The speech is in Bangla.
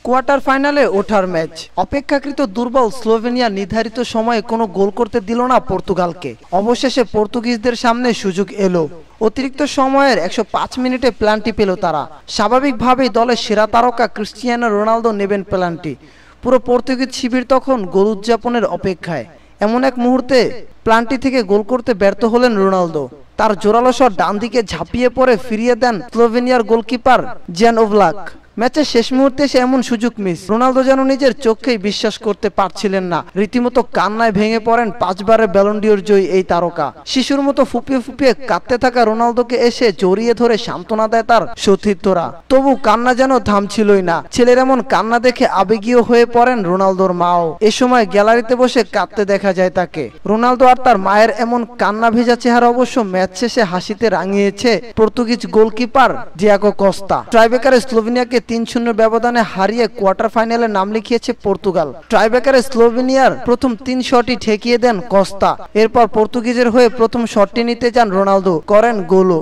কোয়ার্টার ফাইনালে ওঠার ম্যাচ। অপেক্ষাকৃত দুর্বল স্লোভেনিয়া নির্ধারিত সময়ে কোনো গোল করতে দিল না পর্তুগালকে। অবশেষে পর্তুগিজদের সামনে সুযোগ এলো। অতিরিক্ত সময়ের 105 মিনিটে প্ল্যানটি পেল তারা। স্বাভাবিকভাবেই দলের সেরা তারকা ক্রিস্টিয়ানো রোনালদো নেবেন প্ল্যানটি। পুরো পর্তুগিজ শিবির তখন গোল উদযাপনের অপেক্ষায়। এমন এক মুহূর্তে প্ল্যানটি থেকে গোল করতে ব্যর্থ হলেন রোনালদো। তার জোরালো শট ডান দিকে ঝাঁপিয়ে পড়ে ফিরিয়ে দেন স্লোভেনিয়ার গোলকিপার জ্যান ওভলাক। ম্যাচের শেষ মুহূর্তে এসে এমন সুযোগ মিস। রোনালদো যেন নিজের চোখকেই বিশ্বাস করতে পারছিলেন না। রীতিমতো কান্নায় ভেঙে পড়েন 5 বারের ব্যালন ডিওর জয়ী এই তারকা। শিশুর মতো ফুপিয়ে ফুপিয়ে কাঁদতে থাকা রোনালদোকে এসে জড়িয়ে ধরে সান্ত্বনা দেয় তার সতীর্থরা। তবু কান্না যেন থামছিলই না। ছেলের এমন কান্না দেখে আবেগীয় হয়ে পড়েন রোনালদোর মাও। এ সময় গ্যালারিতে বসে কাঁদতে দেখা যায় তাকে। রোনালদো আর তার মায়ের এমন কান্না ভেজা চেহারা অবশ্য ম্যাচ শেষে হাসিতে রাঙিয়েছে পর্তুগিজ গোলকিপার ডিয়াগো কস্তা। টাইব্রেকারে স্লোভেনিয়াকে 3-0 ব্যবধানে হারিয়ে কোয়ার্টার ফাইনালে নাম লিখিয়েছে পর্তুগাল। টাইব্রেকারে স্লোভেনিয়ার প্রথম 3 শটই ঠেকিয়ে দেন কস্তা। এরপর পর্তুগিজের হয়ে প্রথম শটটি নিতে যান রোনালদো, করেন গোলও।